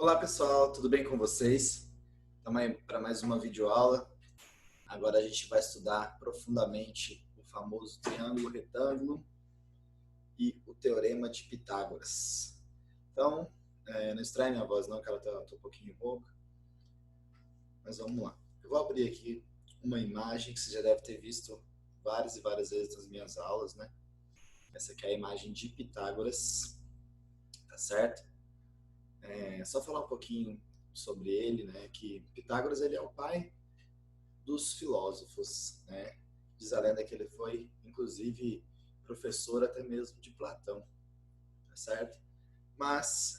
Olá pessoal, tudo bem com vocês? Estamos aí para mais uma videoaula. Agora a gente vai estudar profundamente o famoso triângulo retângulo e o teorema de Pitágoras. Então, não estranhe minha voz não, que ela está um pouquinho rouca, mas vamos lá. Eu vou abrir aqui uma imagem que você já deve ter visto várias e várias vezes nas minhas aulas, né? Essa aqui é a imagem de Pitágoras, tá certo? Só falar um pouquinho sobre ele, né? Que Pitágoras ele é o pai dos filósofos, né? Diz a lenda que ele foi, inclusive, professor até mesmo de Platão, tá certo? Mas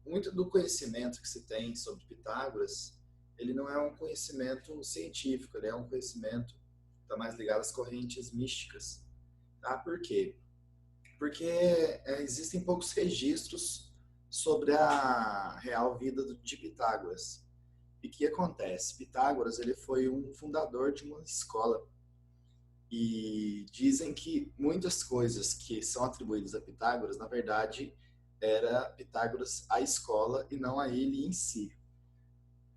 muito do conhecimento que se tem sobre Pitágoras, ele não é um conhecimento científico, ele é um conhecimento que está mais ligado às correntes místicas, tá? Por quê? Porque existem poucos registros sobre a real vida de Pitágoras. E o que acontece? Pitágoras ele foi um fundador de uma escola. E dizem que muitas coisas que são atribuídas a Pitágoras, na verdade, era Pitágoras a escola e não a ele em si.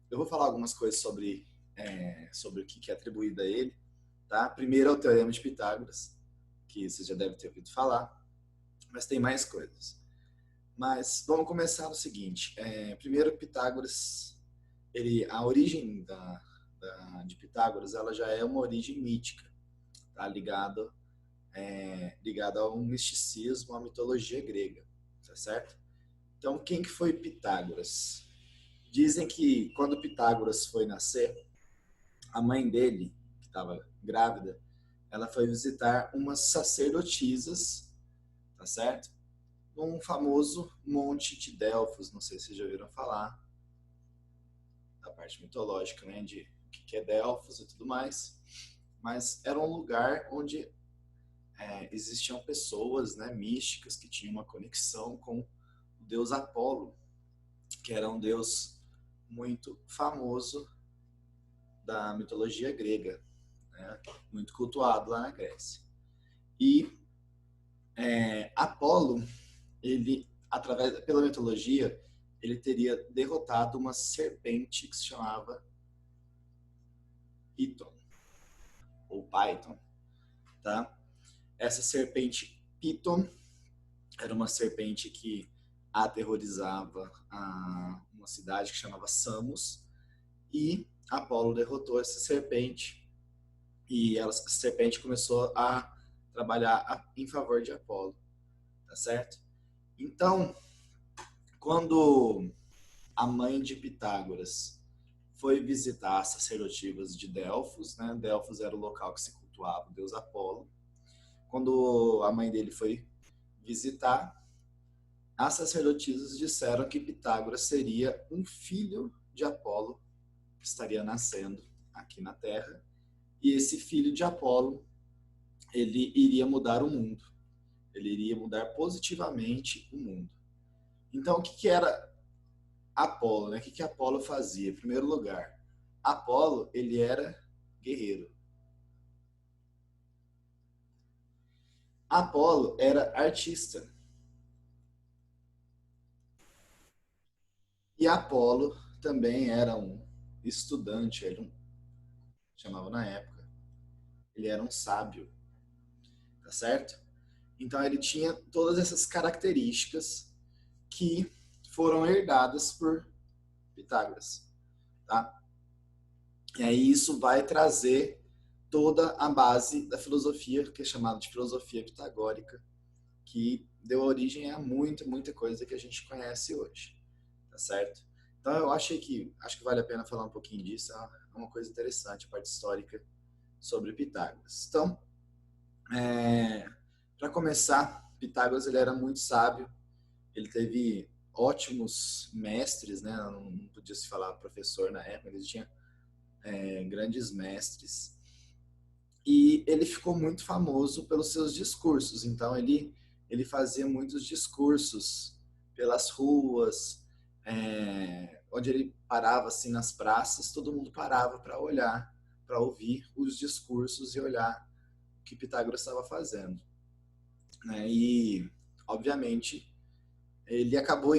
Eu vou falar algumas coisas sobre o que é atribuído a ele. Tá? Primeiro é o Teorema de Pitágoras, que você já deve ter ouvido falar, mas tem mais coisas. Mas vamos começar no seguinte. Primeiro, Pitágoras, a origem de Pitágoras, ela já é uma origem mítica, tá? Ligado a um misticismo, à mitologia grega, tá certo? Então, quem que foi Pitágoras? Dizem que quando Pitágoras foi nascer, a mãe dele, que estava grávida, ela foi visitar umas sacerdotisas, tá certo? Num famoso Monte de Delfos, não sei se vocês já ouviram falar, da parte mitológica, né, de o que é Delfos e tudo mais, mas era um lugar onde existiam pessoas, né, místicas que tinham uma conexão com o deus Apolo, que era um deus muito famoso da mitologia grega, né, muito cultuado lá na Grécia. E Apolo, ele, pela mitologia, ele teria derrotado uma serpente que se chamava Piton, ou Python, tá? Essa serpente Piton era uma serpente que aterrorizava uma cidade que chamava Samos, e Apolo derrotou essa serpente, e essa serpente começou a trabalhar em favor de Apolo, tá certo? Então, quando a mãe de Pitágoras foi visitar as sacerdotivas de Delfos, né? Delfos era o local que se cultuava o deus Apolo. Quando a mãe dele foi visitar, as sacerdotisas disseram que Pitágoras seria um filho de Apolo que estaria nascendo aqui na Terra, e esse filho de Apolo, ele iria mudar o mundo, ele iria mudar positivamente o mundo. Então, o que era Apolo, né? O que Apolo fazia? Em primeiro lugar, Apolo, ele era guerreiro. Apolo era artista. E Apolo também era um estudante, chamava na época, ele era um sábio, tá certo? Então ele tinha todas essas características que foram herdadas por Pitágoras, tá? E aí isso vai trazer toda a base da filosofia, que é chamada de filosofia pitagórica, que deu origem a muita coisa que a gente conhece hoje, tá certo? Então eu acho que vale a pena falar um pouquinho disso, é uma coisa interessante, a parte histórica sobre Pitágoras. Então, para começar, Pitágoras ele era muito sábio, ele teve ótimos mestres, né? Não podia se falar professor na época, ele tinha grandes mestres. E ele ficou muito famoso pelos seus discursos. Então ele fazia muitos discursos pelas ruas, onde ele parava assim nas praças, todo mundo parava para olhar, para ouvir os discursos e olhar o que Pitágoras estava fazendo, né? E obviamente ele acabou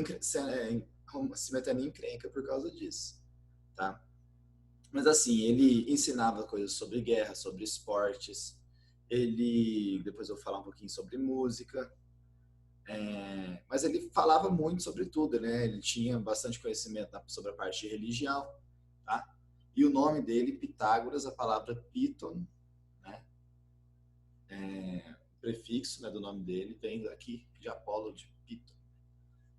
se metendo em encrenca por causa disso, tá? Mas assim, ele ensinava coisas sobre guerra, sobre esportes, depois eu vou falar um pouquinho sobre música, mas ele falava muito sobre tudo, né? Ele tinha bastante conhecimento sobre a parte de religião, tá? E o nome dele, Pitágoras, a palavra Piton, né? O prefixo, né, do nome dele vem daqui de Apolo, de Piton,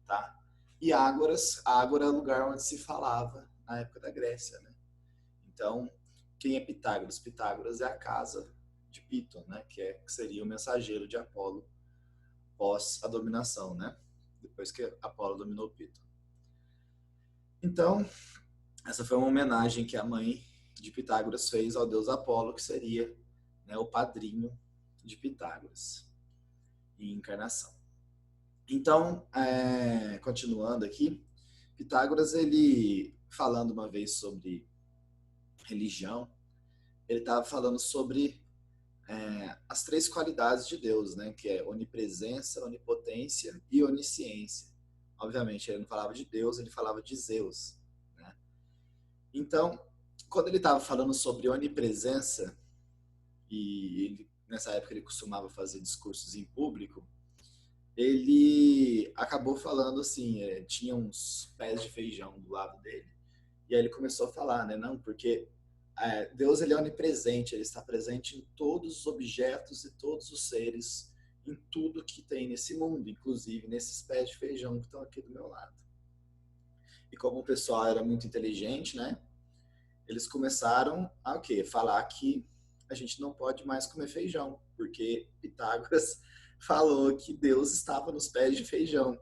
tá? E Ágora é o lugar onde se falava na época da Grécia, né? Então, quem é Pitágoras? Pitágoras é a casa de Piton, né? Que seria o mensageiro de Apolo pós a dominação, né? Depois que Apolo dominou Piton. Então, essa foi uma homenagem que a mãe de Pitágoras fez ao deus Apolo, que seria, né, o padrinho de Pitágoras em encarnação. Então, continuando aqui, Pitágoras, ele falando uma vez sobre religião, ele estava falando sobre as três qualidades de Deus, né? Que é onipresença, onipotência e onisciência. Obviamente, ele não falava de Deus, ele falava de Zeus, né? Então, quando ele estava falando sobre onipresença, nessa época ele costumava fazer discursos em público, ele acabou falando assim, tinha uns pés de feijão do lado dele, e aí ele começou a falar, né? Não, porque Deus, ele é onipresente, ele está presente em todos os objetos e todos os seres, em tudo que tem nesse mundo, inclusive nesses pés de feijão que estão aqui do meu lado. E como o pessoal era muito inteligente, né? Eles começaram a o quê? Falar que a gente não pode mais comer feijão, porque Pitágoras falou que Deus estava nos pés de feijão,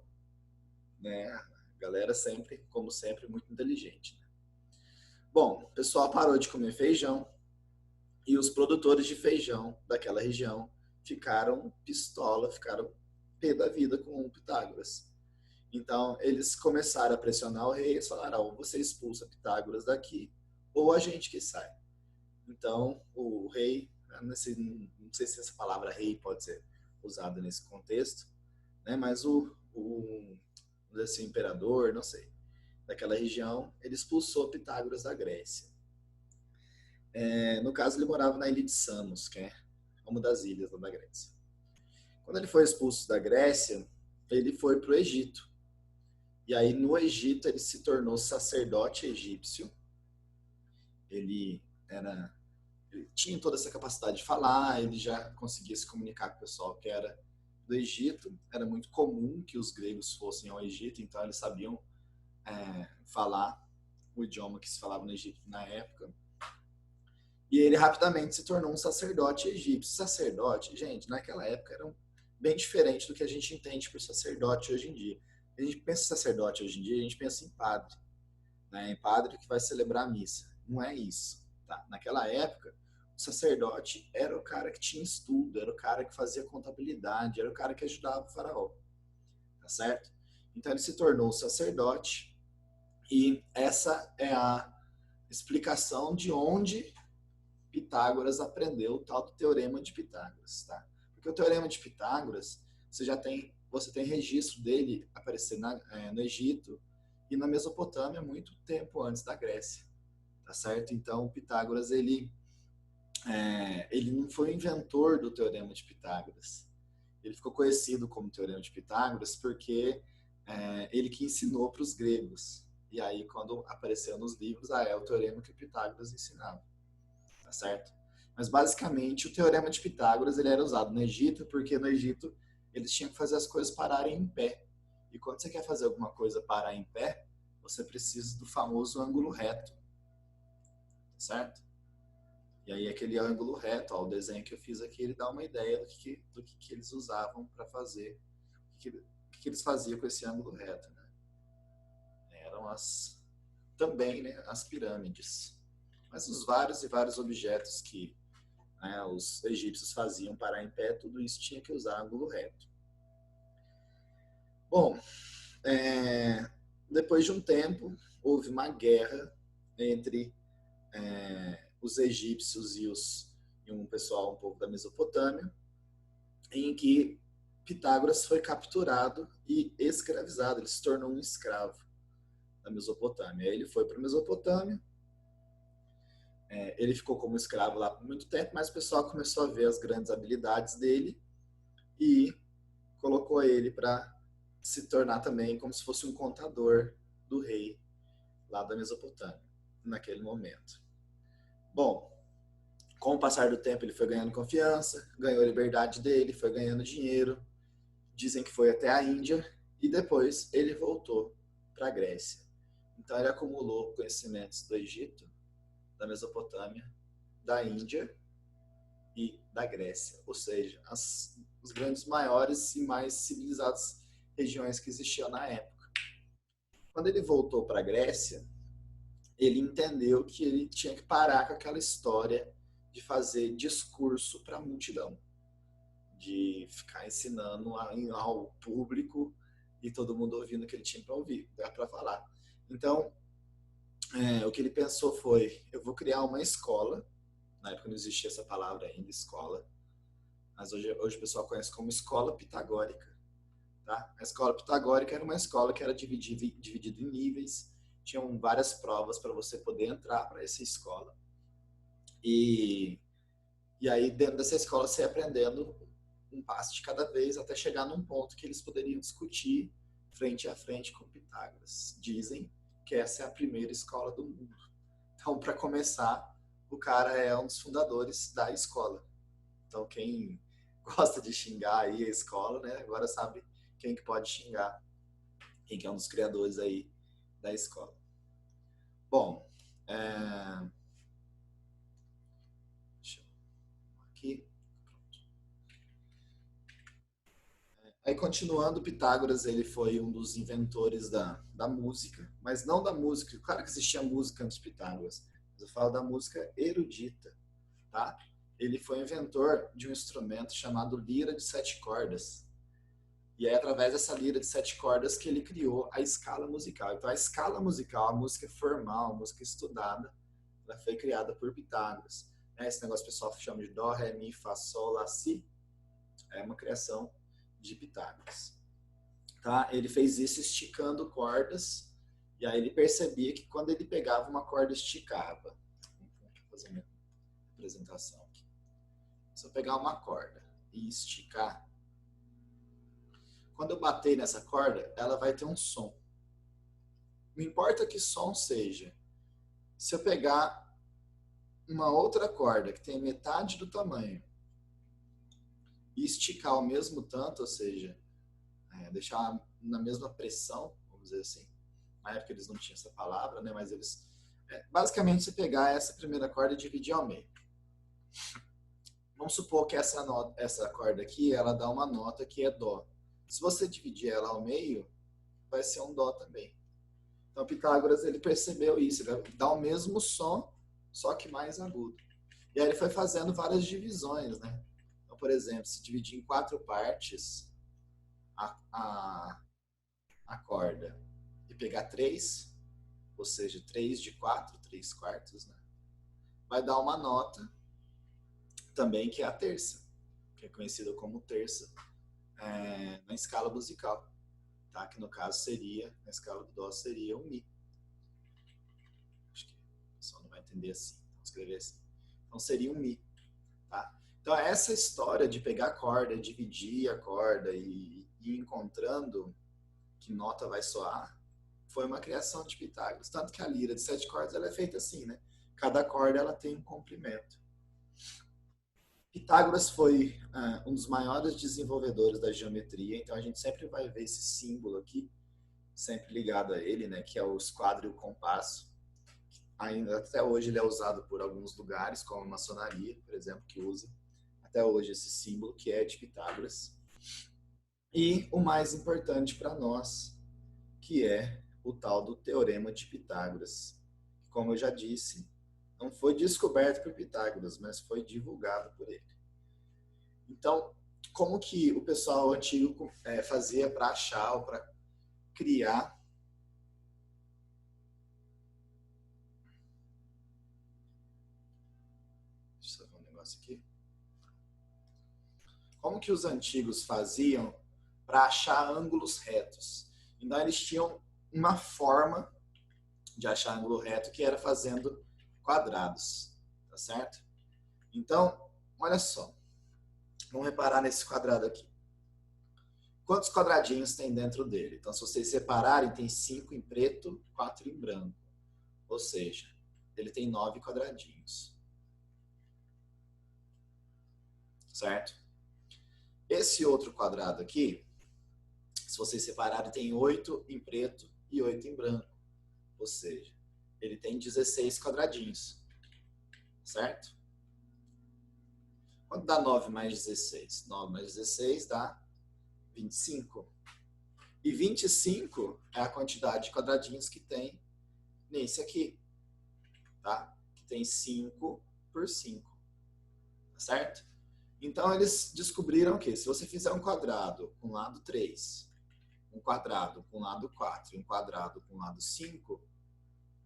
né? A galera sempre, como sempre, muito inteligente, né? Bom, o pessoal parou de comer feijão e os produtores de feijão daquela região ficaram pistola, ficaram pé da vida com o Pitágoras. Então, eles começaram a pressionar o rei, eles falaram, ou você expulsa Pitágoras daqui, ou a gente que sai. Então, o rei, não sei se essa palavra rei pode ser usada nesse contexto, né? Mas esse imperador, não sei, daquela região, ele expulsou Pitágoras da Grécia. No caso, ele morava na ilha de Samos, que é uma das ilhas da Grécia. Quando ele foi expulso da Grécia, ele foi para o Egito. E aí, no Egito, ele se tornou sacerdote egípcio. Ele tinha toda essa capacidade de falar, ele já conseguia se comunicar com o pessoal que era do Egito. Era muito comum que os gregos fossem ao Egito, então eles sabiam falar o idioma que se falava no Egito na época. E ele rapidamente se tornou um sacerdote egípcio. Sacerdote, gente, naquela época era bem diferente do que a gente entende por sacerdote hoje em dia. A gente pensa em sacerdote hoje em dia, a gente pensa em padre, né? Em padre que vai celebrar a missa. Não é isso, tá? Naquela época, o sacerdote era o cara que tinha estudo, era o cara que fazia contabilidade, era o cara que ajudava o faraó, tá certo? Então ele se tornou sacerdote e essa é a explicação de onde Pitágoras aprendeu o tal do Teorema de Pitágoras, tá? Porque o Teorema de Pitágoras, você tem registro dele aparecer no Egito e na Mesopotâmia muito tempo antes da Grécia, tá certo? Então, Pitágoras, ele não foi o inventor do Teorema de Pitágoras. Ele ficou conhecido como Teorema de Pitágoras porque ele que ensinou para os gregos. E aí, quando apareceu nos livros, é o Teorema que Pitágoras ensinava. Tá certo? Mas basicamente o Teorema de Pitágoras ele era usado no Egito porque no Egito eles tinham que fazer as coisas pararem em pé. E quando você quer fazer alguma coisa parar em pé, você precisa do famoso ângulo reto. Tá certo? E aí aquele ângulo reto, o desenho que eu fiz aqui, ele dá uma ideia do que eles usavam para fazer, o que eles faziam com esse ângulo reto, né? Eram também, né, as pirâmides. Mas os vários e vários objetos que os egípcios faziam parar em pé, tudo isso tinha que usar ângulo reto. Bom, depois de um tempo, houve uma guerra entre os egípcios e um pessoal um pouco da Mesopotâmia, em que Pitágoras foi capturado e escravizado, ele se tornou um escravo. da Mesopotâmia. Aí ele foi para a Mesopotâmia, ele ficou como escravo lá por muito tempo, mas o pessoal começou a ver as grandes habilidades dele e colocou ele para se tornar também como se fosse um contador do rei lá da Mesopotâmia, naquele momento. Bom, com o passar do tempo ele foi ganhando confiança, ganhou a liberdade dele, foi ganhando dinheiro, dizem que foi até a Índia, e depois ele voltou para a Grécia. Então ele acumulou conhecimentos do Egito, da Mesopotâmia, da Índia e da Grécia, ou seja, os grandes maiores e mais civilizadas regiões que existiam na época. Quando ele voltou para a Grécia, ele entendeu que ele tinha que parar com aquela história de fazer discurso para a multidão, de ficar ensinando ao público e todo mundo ouvindo o que ele tinha para ouvir, para falar. Então, o que ele pensou foi, eu vou criar uma escola, na época não existia essa palavra ainda, escola, mas hoje o pessoal conhece como escola pitagórica. Tá? A escola pitagórica era uma escola que era dividida em níveis, tinham várias provas para você poder entrar para essa escola. E aí, dentro dessa escola, você ia aprendendo um passo de cada vez, até chegar num ponto que eles poderiam discutir frente a frente com Pitágoras. Dizem que essa é a primeira escola do mundo. Então, para começar, o cara é um dos fundadores da escola. Então, quem gosta de xingar aí a escola, né, agora sabe quem que pode xingar, quem que é um dos criadores aí da escola. Bom, deixa eu aqui. Aí, continuando, Pitágoras ele foi um dos inventores da música, mas não da música, claro que existia música antes de Pitágoras, mas eu falo da música erudita, tá? Ele foi inventor de um instrumento chamado lira de 7 cordas. E é através dessa lira de 7 cordas que ele criou a escala musical. Então, a escala musical, a música formal, a música estudada, ela foi criada por Pitágoras. Esse negócio que o pessoal chama de Dó, Ré, Mi, Fá, Sol, Lá, Si, é uma criação de Pitágoras. Tá? Ele fez isso esticando cordas, e aí ele percebia que quando ele pegava uma corda, esticava. Vou fazer uma apresentação aqui. Se eu pegar uma corda e esticar, quando eu bater nessa corda, ela vai ter um som. Não importa que som seja. Se eu pegar uma outra corda que tem metade do tamanho e esticar ao mesmo tanto, ou seja, deixar na mesma pressão, vamos dizer assim. Na época eles não tinham essa palavra, né? Mas eles... basicamente, você pegar essa primeira corda e dividir ao meio. Vamos supor que essa corda aqui, ela dá uma nota que é Dó. Se você dividir ela ao meio, vai ser um Dó também. Então, Pitágoras, ele percebeu isso. Ele dá o mesmo som, só que mais agudo. E aí ele foi fazendo várias divisões, né? Então, por exemplo, se dividir em 4 partes a corda e pegar 3, ou seja, 3 de 4, 3 quartos, né? Vai dar uma nota também que é a terça, que é conhecida como terça na escala musical, tá? Que no caso seria, na escala do Dó seria um Mi. Acho que o pessoal não vai entender assim, vou escrever assim. Então seria um Mi, tá? Então essa história de pegar a corda, dividir a corda e ir encontrando que nota vai soar, foi uma criação de Pitágoras. Tanto que a lira de 7 cordas ela é feita assim, né? Cada corda ela tem um comprimento. Pitágoras foi um dos maiores desenvolvedores da geometria, então a gente sempre vai ver esse símbolo aqui, sempre ligado a ele, né, que é o esquadro e o compasso. Ainda até hoje ele é usado por alguns lugares, como a maçonaria, por exemplo, que usa até hoje esse símbolo, que é de Pitágoras. E o mais importante para nós, que é o tal do Teorema de Pitágoras. Como eu já disse, não foi descoberto por Pitágoras, mas foi divulgado por ele. Então, como que o pessoal antigo fazia para achar ou para criar deixa eu ver um negócio aqui. Como que os antigos faziam para achar ângulos retos? Então, eles tinham uma forma de achar ângulo reto, que era fazendo quadrados, tá certo? Então, olha só, vamos reparar nesse quadrado aqui. Quantos quadradinhos tem dentro dele? Então, se vocês separarem, tem 5 em preto, 4 em branco. Ou seja, ele tem 9 quadradinhos. Certo? Esse outro quadrado aqui, se vocês separarem, tem 8 em preto e 8 em branco. Ou seja, ele tem 16 quadradinhos. Certo? Quanto dá 9 mais 16? 9 mais 16 dá 25. E 25 é a quantidade de quadradinhos que tem nesse aqui. Tá? Que tem 5 por 5. Tá certo? Então, eles descobriram que se você fizer um quadrado com lado 3, um quadrado com lado 4 e um quadrado com lado 5,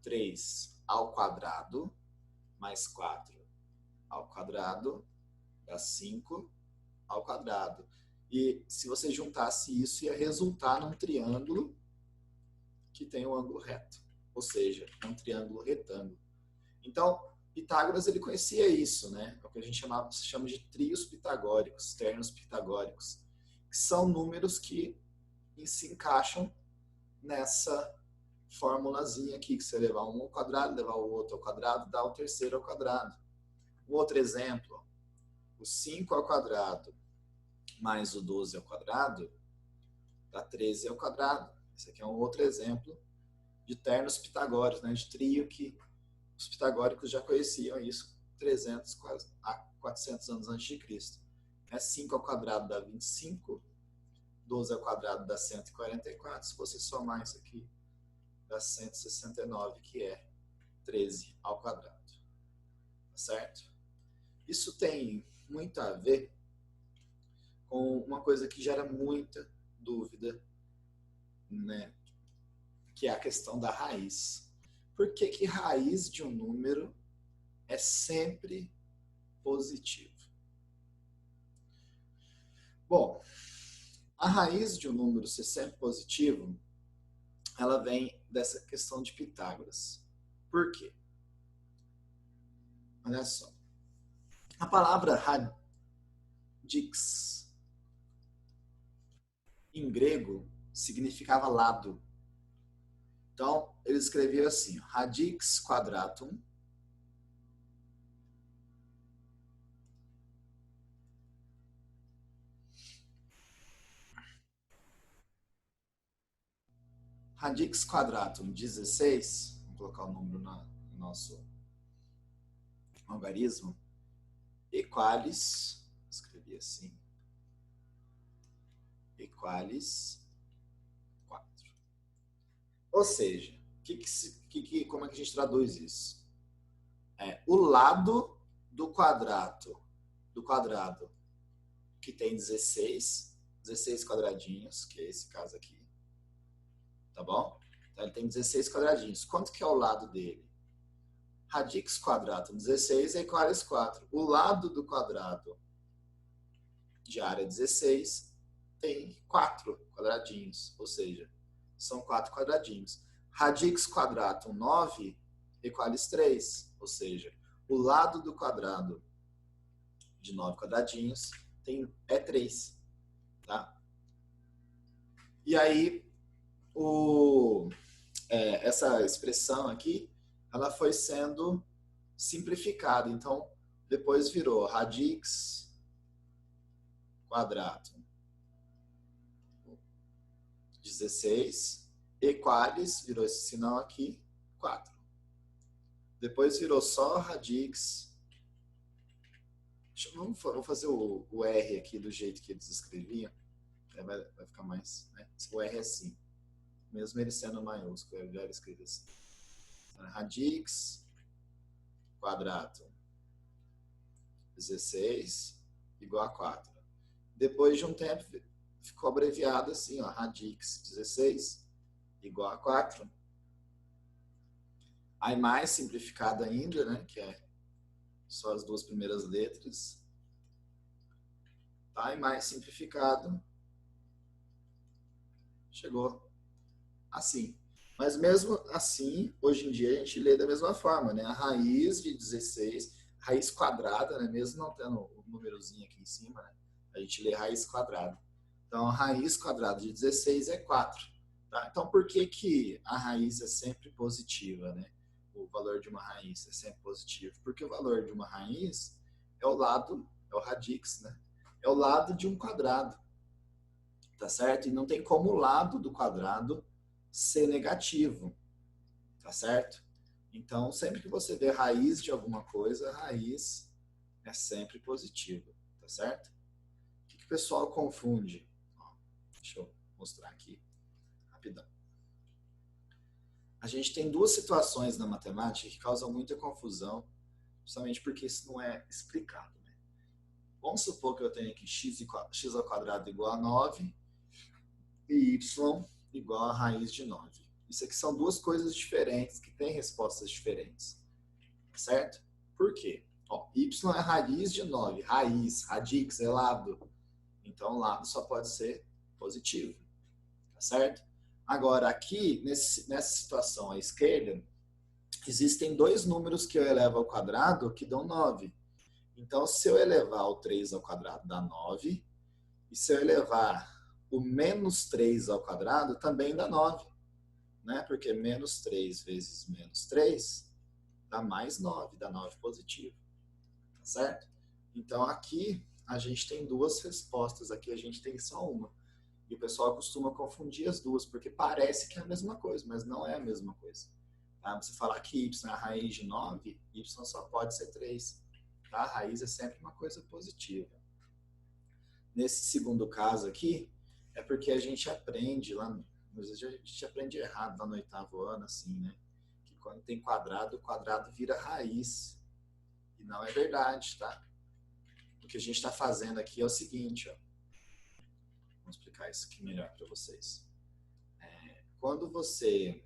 3 ao quadrado mais 4 ao quadrado dá 5 ao quadrado. E se você juntasse isso, ia resultar num triângulo que tem um ângulo reto. Ou seja, um triângulo retângulo. Então, Pitágoras ele conhecia isso, né? É o que a gente chama de trios pitagóricos, ternos pitagóricos, que são números que se encaixam nessa formulazinha aqui, que você levar um ao quadrado, levar o outro ao quadrado, dá o terceiro ao quadrado. Um outro exemplo, o 5 ao quadrado mais o 12 ao quadrado dá 13 ao quadrado. Esse aqui é um outro exemplo de ternos pitagóricos, né? De trio que os pitagóricos já conheciam isso 300 a 400 anos antes de Cristo. 5 ao quadrado dá 25, 12 ao quadrado dá 144, se você somar isso aqui, dá 169, que é 13 ao quadrado. Tá certo? Isso tem muito a ver com uma coisa que gera muita dúvida, né? Que é a questão da raiz. Por que que raiz de um número é sempre positivo? Bom, a raiz de um número ser sempre positivo, ela vem dessa questão de Pitágoras. Por quê? Olha só. A palavra radix, em grego, significava lado. Então, ele escreveu assim, radix quadratum radix quadratum 16, vamos colocar o número no nosso algarismo, equalis, escrevi assim, equalis 4. Ou seja, como é que a gente traduz isso? O lado do quadrado que tem 16 quadradinhos, que é esse caso aqui, tá bom? Então ele tem 16 quadradinhos. Quanto que é o lado dele? Radix quadrado 16 é igual a 4. O lado do quadrado de área 16 tem 4 quadradinhos, ou seja, são 4 quadradinhos. Radix quadrado 9 igual a 3, ou seja, o lado do quadrado de 9 quadradinhos é 3. Tá? E aí, essa expressão aqui, ela foi sendo simplificada. Então, depois virou radix quadrado 16, equalis, virou esse sinal aqui, 4. Depois virou só radix. Vamos fazer o R aqui do jeito que eles escreviam. Vai ficar mais. Né? O R é assim. Mesmo ele sendo maiúsculo, eu já era escrito assim. Radix quadrado 16 igual a 4. Depois de um tempo, ficou abreviado assim, ó, radix 16 igual a 4. Aí mais simplificado ainda, né, que é só as duas primeiras letras. Tá? E mais simplificado, chegou assim. Mas mesmo assim, hoje em dia a gente lê da mesma forma, né? A raiz de 16, raiz quadrada, né? Mesmo não tendo o númerozinho aqui em cima, né? A gente lê raiz quadrada. Então, a raiz quadrada de 16 é 4. Tá? Então, por que que a raiz é sempre positiva, né? O valor de uma raiz é sempre positivo? Porque o valor de uma raiz é o lado, é o radix, né? É o lado de um quadrado, tá certo? E não tem como o lado do quadrado ser negativo, tá certo? Então, sempre que você vê raiz de alguma coisa, a raiz é sempre positiva, tá certo? O que o pessoal confunde? Ó, deixa eu mostrar aqui rapidão. A gente tem duas situações na matemática que causam muita confusão, justamente porque isso não é explicado, né? Vamos supor que eu tenho aqui x ao quadrado igual a 9 e y igual a raiz de 9. Isso aqui são duas coisas diferentes que têm respostas diferentes, certo? Por quê? Ó, y é raiz de 9, raiz, radix é lado. Então, lado só pode ser positivo, tá certo? Agora, aqui, nessa situação à esquerda, existem dois números que eu elevo ao quadrado que dão 9. Então, se eu elevar o 3 ao quadrado dá 9, e se eu elevar o menos 3 ao quadrado também dá 9, né? Porque menos 3 vezes menos 3 dá mais 9, dá 9 positivo, tá certo? Então, aqui a gente tem duas respostas, aqui a gente tem só uma. E o pessoal costuma confundir as duas, porque parece que é a mesma coisa, mas não é a mesma coisa. Tá? Você falar que y é a raiz de 9, y só pode ser 3. Tá? A raiz é sempre uma coisa positiva. Nesse segundo caso aqui, é porque a gente aprende lá, às vezes a gente aprende errado lá no 8º ano, assim, né? Que quando tem quadrado, o quadrado vira raiz. E não é verdade, tá? O que a gente está fazendo aqui é o seguinte, ó. Vou explicar isso aqui melhor para vocês. Quando você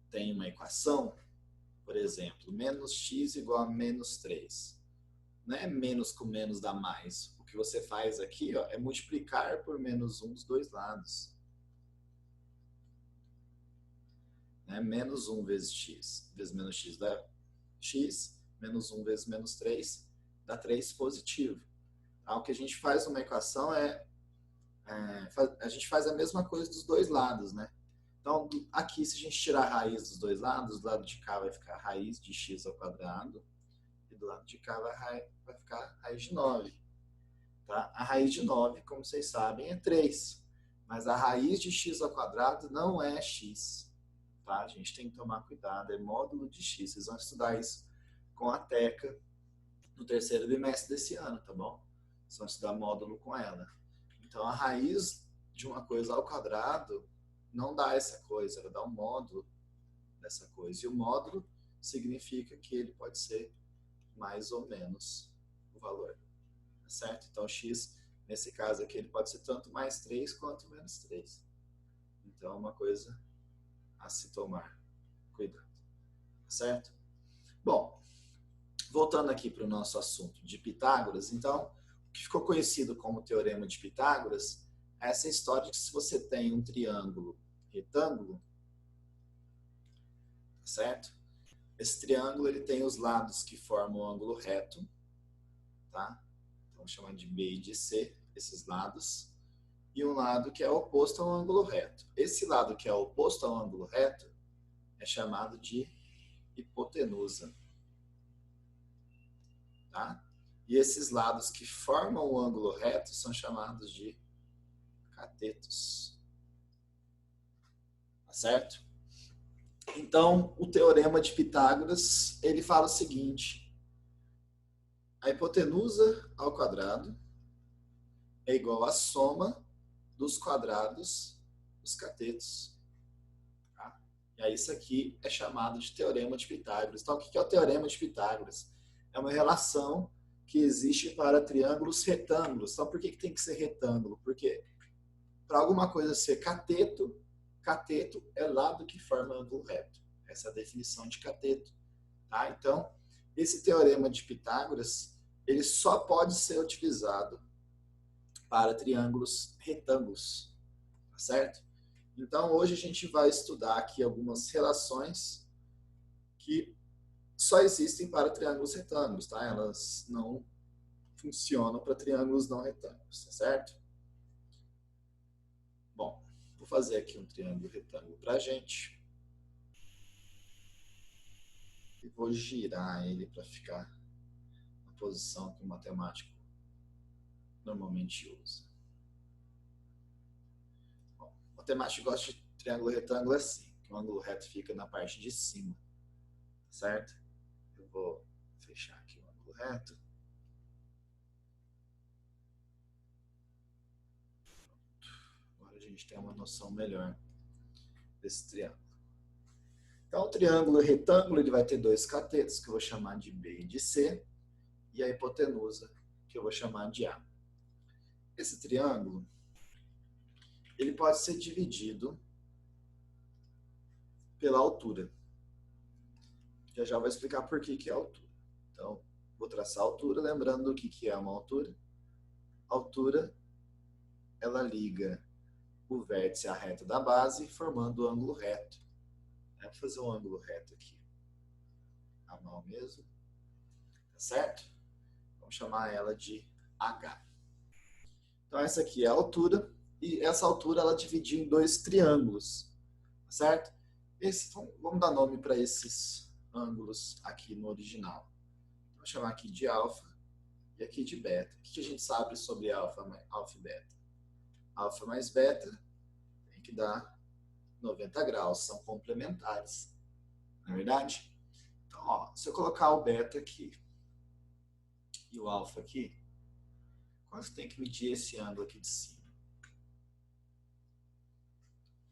tem uma equação, por exemplo, menos x igual a menos 3. Não é menos com menos dá mais. O que você faz aqui, ó, é multiplicar por menos 1 dos dois lados. Né? Menos 1 vezes x menos x dá x, menos 1 vezes menos 3 dá 3 positivo. Tá? O que a gente faz numa equação a gente faz a mesma coisa dos dois lados, né? Então, aqui, se a gente tirar a raiz dos dois lados, do lado de cá vai ficar a raiz de x ao quadrado, e do lado de cá vai ficar a raiz de 9. Tá? A raiz de 9, como vocês sabem, é 3. Mas a raiz de x ao quadrado não é x. Tá? A gente tem que tomar cuidado, é módulo de x. Vocês vão estudar isso com a Teca no 3º bimestre desse ano, tá bom? Vocês vão estudar módulo com ela. Então, a raiz de uma coisa ao quadrado não dá essa coisa, ela dá um módulo dessa coisa. E o módulo significa que ele pode ser mais ou menos o valor, tá certo? Então, x, nesse caso aqui, ele pode ser tanto mais 3 quanto menos 3. Então, é uma coisa a se tomar cuidado, tá certo? Bom, voltando aqui para o nosso assunto de Pitágoras, então, o que ficou conhecido como Teorema de Pitágoras é essa história de que se você tem um triângulo retângulo, certo? Esse triângulo ele tem os lados que formam o ângulo reto, tá? Então, chamar de B e de C, esses lados, e um lado que é oposto ao ângulo reto. Esse lado que é oposto ao ângulo reto é chamado de hipotenusa, tá? E esses lados que formam o ângulo reto são chamados de catetos. Tá certo? Então, o Teorema de Pitágoras, ele fala o seguinte: a hipotenusa ao quadrado é igual à soma dos quadrados dos catetos. Tá? E aí isso aqui é chamado de Teorema de Pitágoras. Então, o que é o Teorema de Pitágoras? É uma relação que existe para triângulos retângulos. Então, por que tem que ser retângulo? Porque para alguma coisa ser cateto, cateto é lado que forma ângulo reto. Essa é a definição de cateto. Tá? Então, esse teorema de Pitágoras, ele só pode ser utilizado para triângulos retângulos. Tá certo? Então, hoje a gente vai estudar aqui algumas relações que só existem para triângulos retângulos, tá? Elas não funcionam para triângulos não retângulos, tá certo? Bom, vou fazer aqui um triângulo retângulo para a gente. E vou girar ele para ficar na posição que o matemático normalmente usa. Bom, o matemático gosta de triângulo retângulo assim, que o ângulo reto fica na parte de cima, certo? Eu vou fechar aqui o ângulo reto. Agora a gente tem uma noção melhor desse triângulo. Então, o triângulo retângulo ele vai ter dois catetos, que eu vou chamar de B e de C, e a hipotenusa, que eu vou chamar de A. Esse triângulo ele pode ser dividido pela altura. Já vou explicar por que é a altura. Então, vou traçar a altura, lembrando do que é uma altura. A altura, ela liga o vértice à reta da base, formando o ângulo reto. Vou fazer um ângulo reto aqui, a mão mesmo, tá certo? Vamos chamar ela de H. Então, essa aqui é a altura, e essa altura ela dividiu em dois triângulos, tá certo? Vamos dar nome para esses ângulos aqui no original. Vou chamar aqui de alfa e aqui de beta. O que a gente sabe sobre alfa e beta? Alfa mais beta tem que dar 90 graus, são complementares, não é verdade? Então, ó, se eu colocar o beta aqui e o alfa aqui, quanto tem que medir esse ângulo aqui de cima?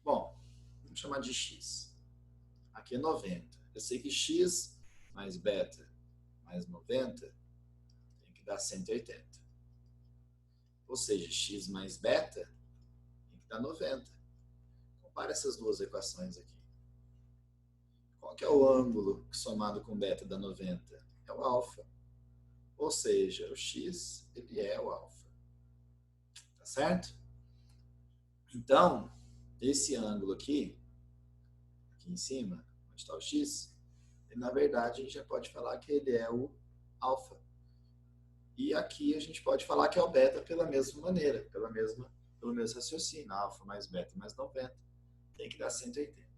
Bom, vamos chamar de x. Aqui é 90. Eu sei que x mais beta mais 90 tem que dar 180. Ou seja, x mais beta tem que dar 90. Compare essas duas equações aqui. Qual que é o ângulo que somado com beta dá 90? É o alfa. Ou seja, o x ele é o alfa. Tá certo? Então, esse ângulo aqui em cima, onde está o x, na verdade a gente já pode falar que ele é o alfa. E aqui a gente pode falar que é o beta pela mesma maneira, pelo mesmo raciocínio. Alfa mais beta mais 90 tem que dar 180.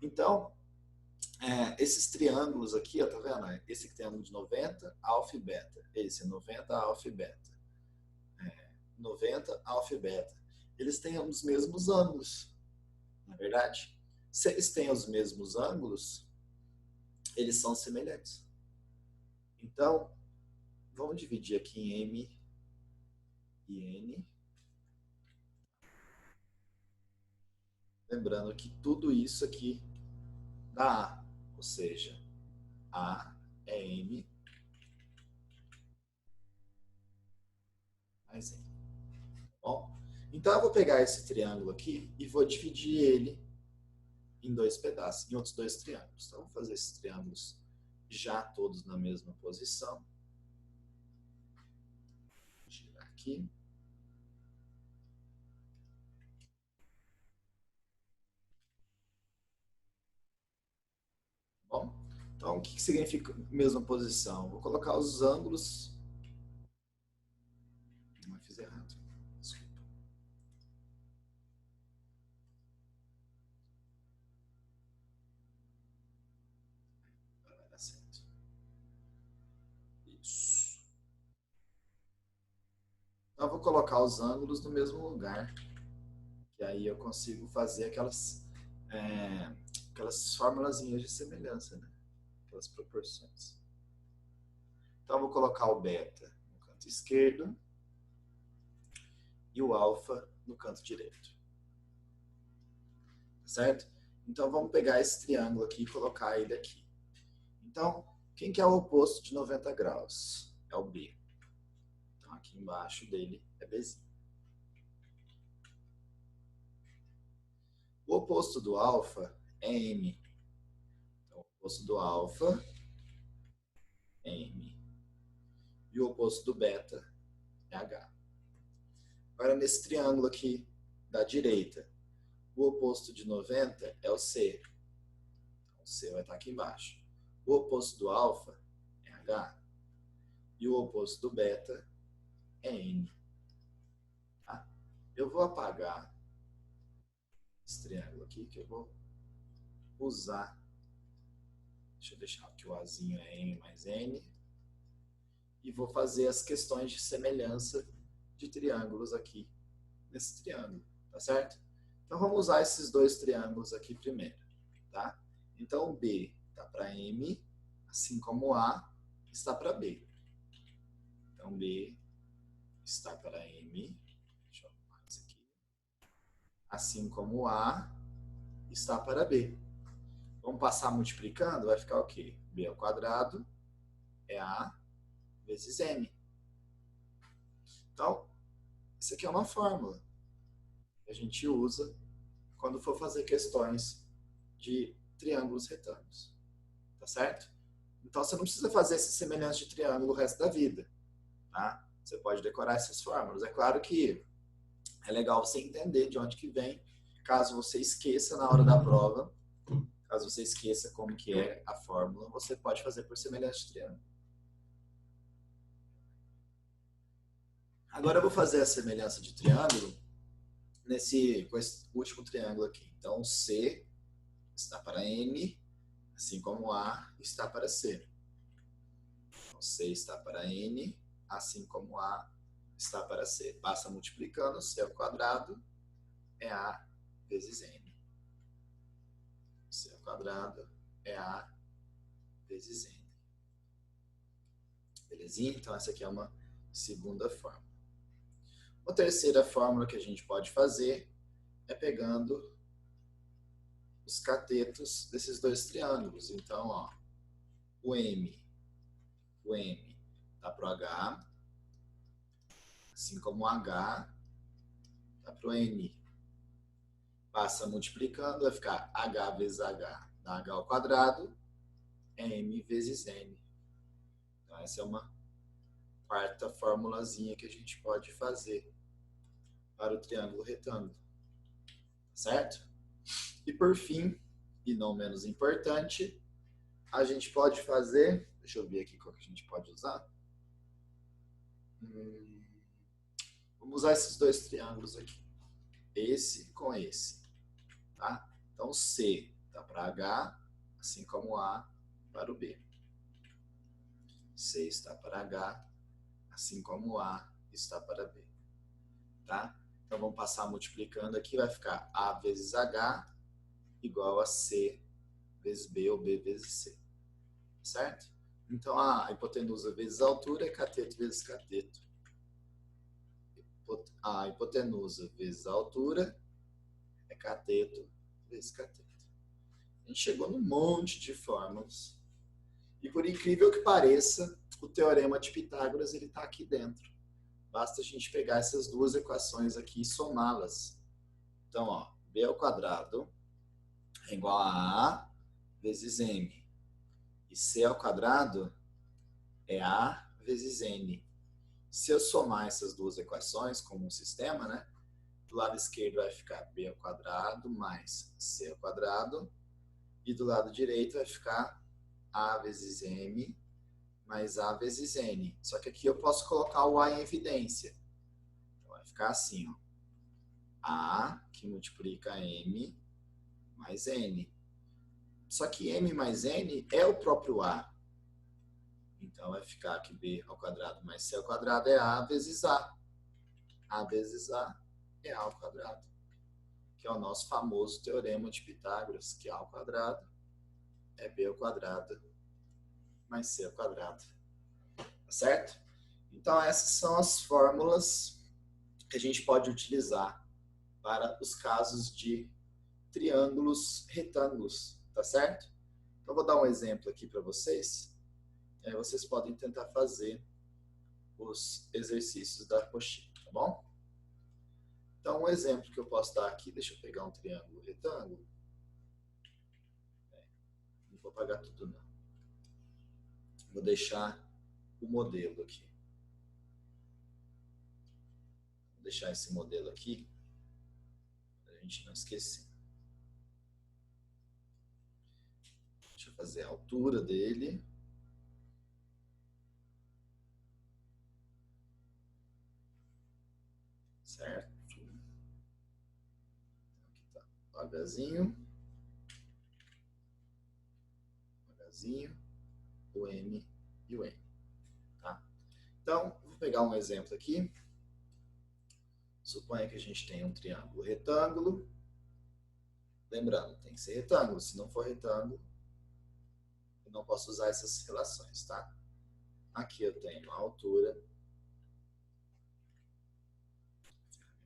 Então, esses triângulos aqui, ó, tá vendo? Esse aqui tem ângulo de 90, alfa e beta. Esse é 90, alfa e beta. 90, alfa e beta. Eles têm os mesmos ângulos, na verdade. Se eles têm os mesmos ângulos, eles são semelhantes. Então, vamos dividir aqui em M e N. Lembrando que tudo isso aqui dá A, ou seja, A é M mais N. Bom, então eu vou pegar esse triângulo aqui e vou dividir ele em dois pedaços, em outros dois triângulos. Então, vou fazer esses triângulos já todos na mesma posição. Vou girar aqui. Bom, então o que significa mesma posição? Vou colocar os ângulos. Não fiz errado. Desculpa. Agora vai dar certo. Isso. Então, eu vou colocar os ângulos no mesmo lugar. Que aí eu consigo fazer aquelas formulazinhas de semelhança, né? Aquelas proporções. Então, eu vou colocar o beta no canto esquerdo e o alfa no canto direito. Certo? Então, vamos pegar esse triângulo aqui e colocar ele aqui. Então, quem que é o oposto de 90 graus? É o B. Então, aqui embaixo dele é Bzinho. O oposto do alfa é M. Então, o oposto do alfa é M. E o oposto do beta é H. Agora, nesse triângulo aqui da direita, O oposto de 90 é o C. Então, o C vai estar aqui embaixo. O oposto do alfa é H. E o oposto do beta é N. Tá? Eu vou apagar esse triângulo aqui, que eu vou usar. Deixa eu deixar aqui o Azinho é M mais N. E vou fazer as questões de semelhança de triângulos aqui nesse triângulo, tá certo? Então vamos usar esses dois triângulos aqui primeiro, tá? Então o B está para M, assim como o A está para B. Então B está para M, deixa eu arrumar isso aqui, assim como o A está para B. Vamos passar multiplicando, vai ficar o quê? B ao quadrado é A vezes M. Então, isso aqui é uma fórmula que a gente usa quando for fazer questões de triângulos retângulos, tá certo? Então, você não precisa fazer esse semelhança de triângulo o resto da vida, tá? Você pode decorar essas fórmulas. É claro que é legal você entender de onde que vem, caso você esqueça na hora da prova, caso você esqueça como que é a fórmula, você pode fazer por semelhança de triângulo. Agora eu vou fazer a semelhança de triângulo com esse último triângulo aqui. Então, C está para N, assim como A está para C. Então, C está para N, assim como A está para C. Passa multiplicando, C ao quadrado é A vezes N. C ao quadrado é A vezes N. Belezinha? Então, essa aqui é uma segunda fórmula. Uma terceira fórmula que a gente pode fazer é pegando os catetos desses dois triângulos. Então, ó, o M está para o H, assim como o H está para o N. Passa multiplicando, vai ficar H vezes H dá H ao quadrado, é M vezes N. Então, essa é uma quarta formulazinha que a gente pode fazer para o triângulo retângulo, certo? E por fim, e não menos importante, a gente pode fazer, deixa eu ver aqui qual que a gente pode usar. Vamos usar esses dois triângulos aqui, esse com esse, tá? Então C está para H, assim como A para o B. C está para H, assim como A está para B, tá? Então, vamos passar multiplicando aqui, vai ficar A vezes H igual a C vezes B ou B vezes C, certo? Então, a hipotenusa vezes a altura é cateto vezes cateto. A hipotenusa vezes a altura é cateto vezes cateto. A gente chegou num monte de fórmulas. E por incrível que pareça, o teorema de Pitágoras ele está aqui dentro. Basta a gente pegar essas duas equações aqui e somá-las. Então, ó, B ao quadrado é igual a A vezes M. E C ao quadrado é A vezes N. Se eu somar essas duas equações como um sistema, né? Do lado esquerdo vai ficar B ao quadrado mais C ao quadrado. E do lado direito vai ficar A vezes M mais A vezes N. Só que aqui eu posso colocar o A em evidência. Então vai ficar assim, ó. A que multiplica M mais N. Só que M mais N é o próprio A. Então vai ficar que B ao quadrado mais C ao quadrado é A vezes A. A vezes A é A ao quadrado. Que é o nosso famoso teorema de Pitágoras, que A ao quadrado é B ao quadrado mais C ao quadrado. Tá certo? Então essas são as fórmulas que a gente pode utilizar para os casos de triângulos retângulos, tá certo? Então vou dar um exemplo aqui para vocês. E aí vocês podem tentar fazer os exercícios da apostila, tá bom? Então um exemplo que eu posso dar aqui, deixa eu pegar um triângulo retângulo. Não vou apagar tudo não. Vou deixar o modelo aqui. Vou deixar esse modelo aqui, para a gente não esquecer. fazer a altura dele. Certo? Aqui tá o Hzinho. O M e o N. Tá? Então, vou pegar um exemplo aqui. Suponha que a gente tem um triângulo retângulo. Lembrando, tem que ser retângulo. Se não for retângulo, eu não posso usar essas relações, tá? Aqui eu tenho a altura.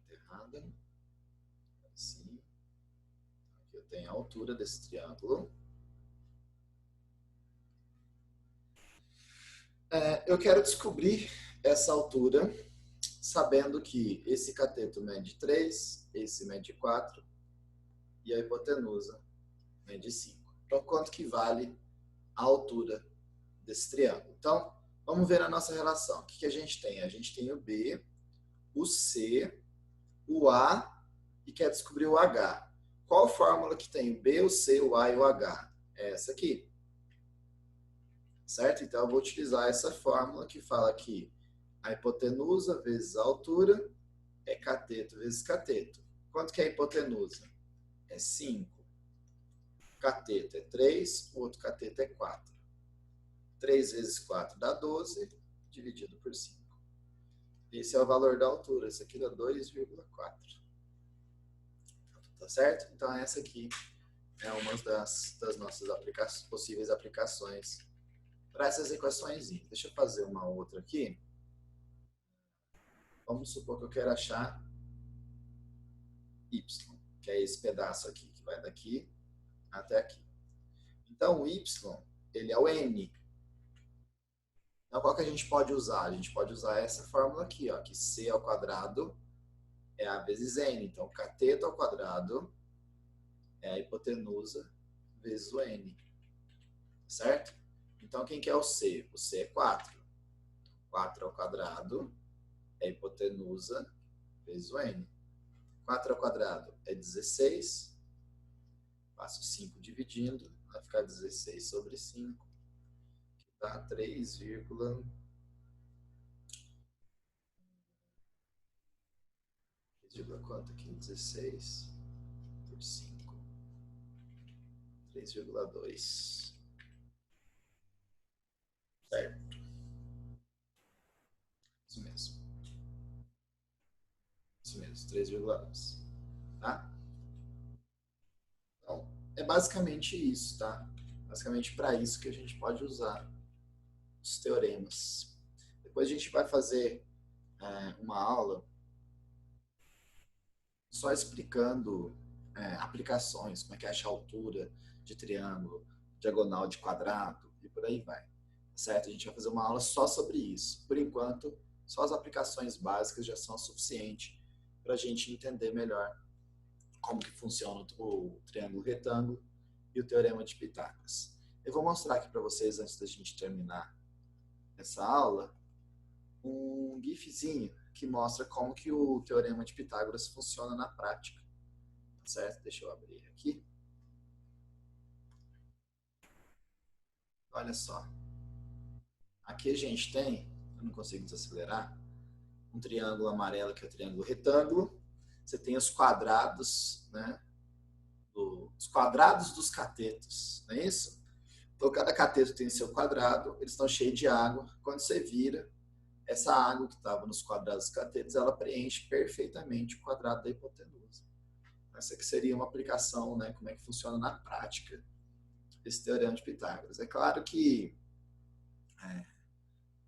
Ferramenta errada. Assim. Aqui eu tenho a altura desse triângulo. Eu quero descobrir essa altura, sabendo que esse cateto mede 3, esse mede 4 e a hipotenusa mede 5. Então, quanto que vale a altura desse triângulo? Então, vamos ver a nossa relação. O que a gente tem? A gente tem o B, o C, o A e quer descobrir o H. Qual fórmula que tem o B, o C, o A e o H? É essa aqui. Certo? Então, eu vou utilizar essa fórmula que fala que a hipotenusa vezes a altura é cateto vezes cateto. Quanto que é a hipotenusa? É 5. Cateto é 3, o outro cateto é 4. 3 vezes 4 dá 12, dividido por 5. Esse é o valor da altura. Esse aqui dá 2,4. Tá certo? Então, essa aqui é uma das nossas possíveis aplicações para essas equações. Deixa eu fazer uma outra aqui. Vamos supor que eu quero achar y, que é esse pedaço aqui, que vai daqui até aqui. Então, o y, ele é o n. Então, qual que a gente pode usar? A gente pode usar essa fórmula aqui, ó, que c ao quadrado é a vezes n. Então, cateto ao quadrado é a hipotenusa vezes o n. Certo? Então, quem que é o c? O c é 4. 4 ao quadrado é a hipotenusa vezes o n. 4 ao quadrado é 16. Passo 5 dividindo, vai ficar 16 sobre 5, que dá 3, quanto aqui? 16 por 5. 3,2. Certo? Isso mesmo. Isso mesmo, 3,2. Tá? Então, é basicamente isso, tá? Basicamente para isso que a gente pode usar os teoremas. Depois a gente vai fazer uma aula só explicando aplicações, como é que acha a altura de triângulo, diagonal de quadrado e por aí vai. Certo? A gente vai fazer uma aula só sobre isso. Por enquanto, só as aplicações básicas já são suficientes para a gente entender melhor como que funciona o triângulo retângulo e o teorema de Pitágoras. Eu vou mostrar aqui para vocês, antes da gente terminar essa aula, um gifzinho que mostra como que o teorema de Pitágoras funciona na prática. Certo? Deixa eu abrir aqui. Olha só. Aqui a gente tem, eu não consigo desacelerar, um triângulo amarelo que é o triângulo retângulo. Você tem os quadrados, né? Os quadrados dos catetos, não é isso? Então, cada cateto tem seu quadrado, eles estão cheios de água. Quando você vira, essa água que estava nos quadrados dos catetos, ela preenche perfeitamente o quadrado da hipotenusa. Essa aqui seria uma aplicação, né? Como é que funciona na prática esse teorema de Pitágoras. É claro que a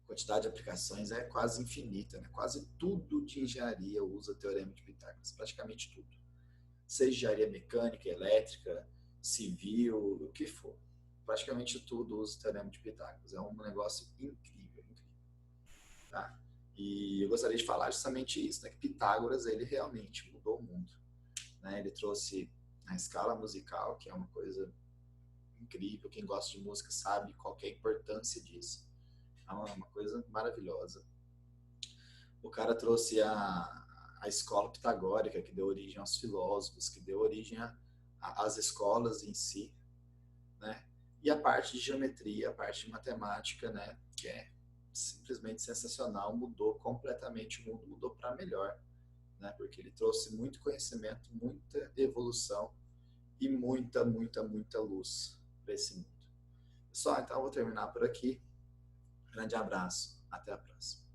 quantidade de aplicações é quase infinita, né? Quase tudo de engenharia usa teorema de Pitágoras, praticamente tudo. Seja engenharia mecânica, elétrica, civil, o que for. Praticamente tudo usa o teorema de Pitágoras. É um negócio incrível, incrível. Tá? E eu gostaria de falar justamente isso, né? Que Pitágoras, ele realmente mudou o mundo. Né? Ele trouxe a escala musical, que é uma coisa incrível. Quem gosta de música sabe qual que é a importância disso. É uma coisa maravilhosa. O cara trouxe a escola pitagórica, que deu origem aos filósofos, que deu origem às escolas em si, né? E a parte de geometria, a parte de matemática, né, que é simplesmente sensacional, mudou completamente o mundo, mudou para melhor, né, porque ele trouxe muito conhecimento, muita evolução e muita, muita, muita luz para esse mundo. Pessoal, então eu vou terminar por aqui. Grande abraço, até a próxima.